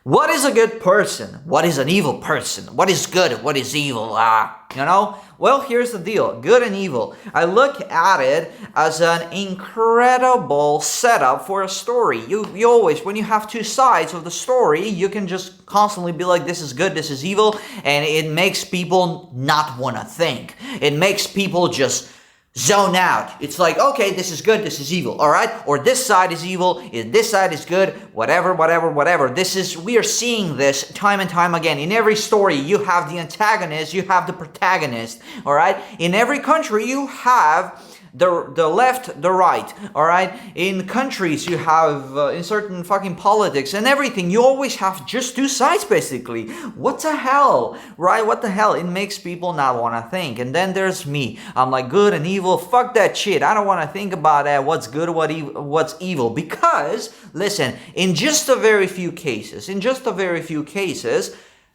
What is a good person? What is an evil person? What is good? What is evil? Well, here's the deal. Good and evil. I look at it as an incredible setup for a story. You always, when you have two sides of the story, you can just constantly be like, this is good, this is evil, and it makes people not want to think. It makes people just zone out. It's like, okay, this is good, this is evil, all right? Or this side is evil, this side is good, whatever. We are seeing this time and time again. In every story, you have the antagonist, you have the protagonist, all right? In every country, you have the left, the right, all right? In countries, you have, in certain fucking politics and everything, you always have just two sides, basically. What the hell, right? What the hell? It makes people not want to think. And then there's me. I'm like, good and evil, fuck that shit. I don't want to think about that, what's good, what's evil. Because, listen, in just a very few cases,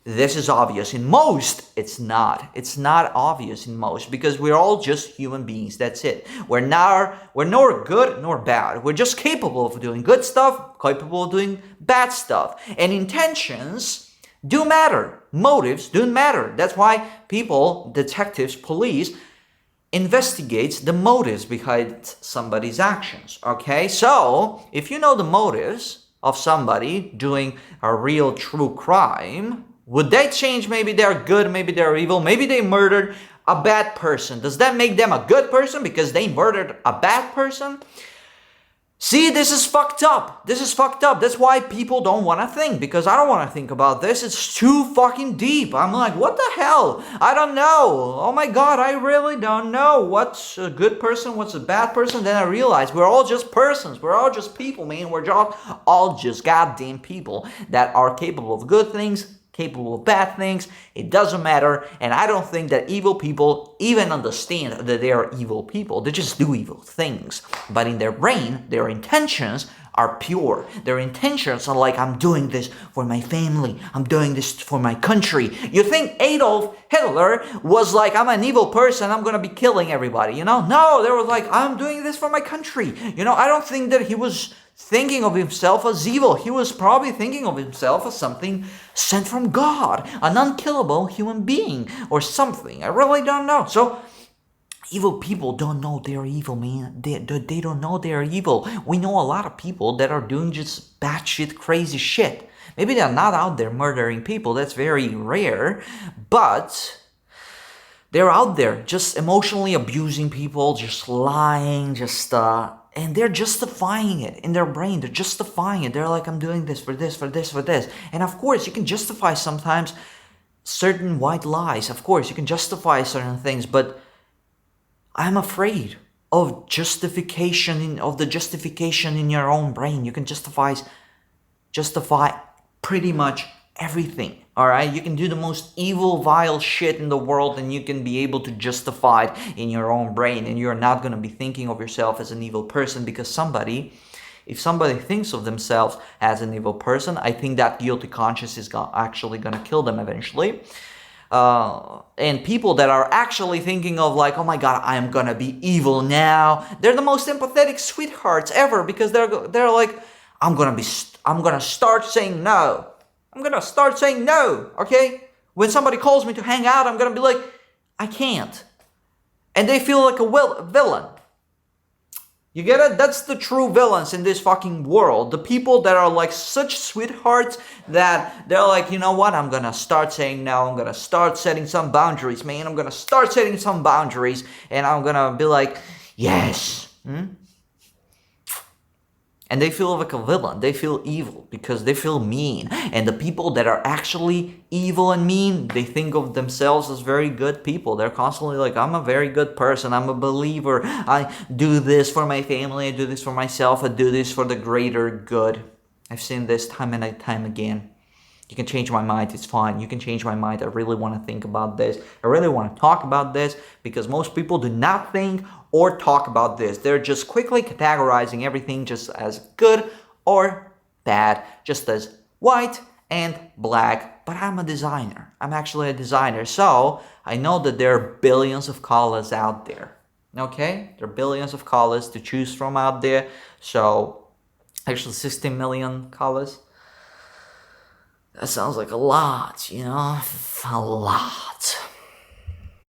this is obvious. In most, it's not. It's not obvious in most because we're all just human beings. That's it. We're nor good nor bad. We're just capable of doing good stuff, capable of doing bad stuff. And intentions do matter. Motives do matter. That's why people, detectives, police, investigates the motives behind somebody's actions. Okay? So, if you know the motives of somebody doing a real true crime, would they change? Maybe they're good, maybe they're evil, maybe they murdered a bad person. Does that make them a good person because they murdered a bad person? See, this is fucked up. That's why people don't want to think, because I don't want to think about this. It's too fucking deep. I'm like, what the hell? I don't know. Oh my God, I really don't know what's a good person, what's a bad person. Then I realized we're all just persons. We're all just people, man. We're all just goddamn people that are capable of good things, capable of bad things. It doesn't matter. And I don't think that evil people even understand that they are evil people. They just do evil things. But in their brain, their intentions are pure. Their intentions are like, I'm doing this for my family. I'm doing this for my country. You think Adolf Hitler was like, I'm an evil person, I'm going to be killing everybody, No, they were like, I'm doing this for my country. I don't think that he was thinking of himself as evil. He was probably thinking of himself as something sent from God, an unkillable human being or something. I really don't know. So evil people don't know they're evil, man. They don't know they're evil. We know a lot of people that are doing just batshit crazy shit. Maybe they're not out there murdering people. That's very rare. But they're out there just emotionally abusing people, just lying, and they're justifying it in their brain. They're justifying it. They're like, I'm doing this for this, for this, for this. And of course, you can justify sometimes certain white lies. Of course, you can justify certain things, but I'm afraid of the justification in your own brain. You can justify pretty much everything. All right, you can do the most evil, vile shit in the world and you can be able to justify it in your own brain, and you're not going to be thinking of yourself as an evil person, because if somebody thinks of themselves as an evil person, I think that guilty conscience is actually going to kill them eventually. And people that are actually thinking of like, oh my God, I'm going to be evil now, they're the most empathetic sweethearts ever, because they're like, I'm going to start saying no. I'm going to start saying no, okay? When somebody calls me to hang out, I'm going to be like, I can't. And they feel like a villain. You get it? That's the true villains in this fucking world. The people that are like such sweethearts that they're like, you know what? I'm going to start saying no. I'm going to start setting some boundaries, man. I'm going to start setting some boundaries. And I'm going to be like, yes. And they feel like a villain. They feel evil because they feel mean. And the people that are actually evil and mean, they think of themselves as very good people. They're constantly like, I'm a very good person. I'm a believer. I do this for my family. I do this for myself. I do this for the greater good. I've seen this time and time again. You can change my mind. It's fine. You can change my mind. I really want to think about this. I really want to talk about this, because most people do not think or talk about this. They're just quickly categorizing everything just as good or bad, just as white and black. But I'm a designer. I'm actually a designer. So I know that there are billions of colors out there. Okay? There are billions of colors to choose from out there. So actually 16 million colors. That sounds like a lot, you know? A lot.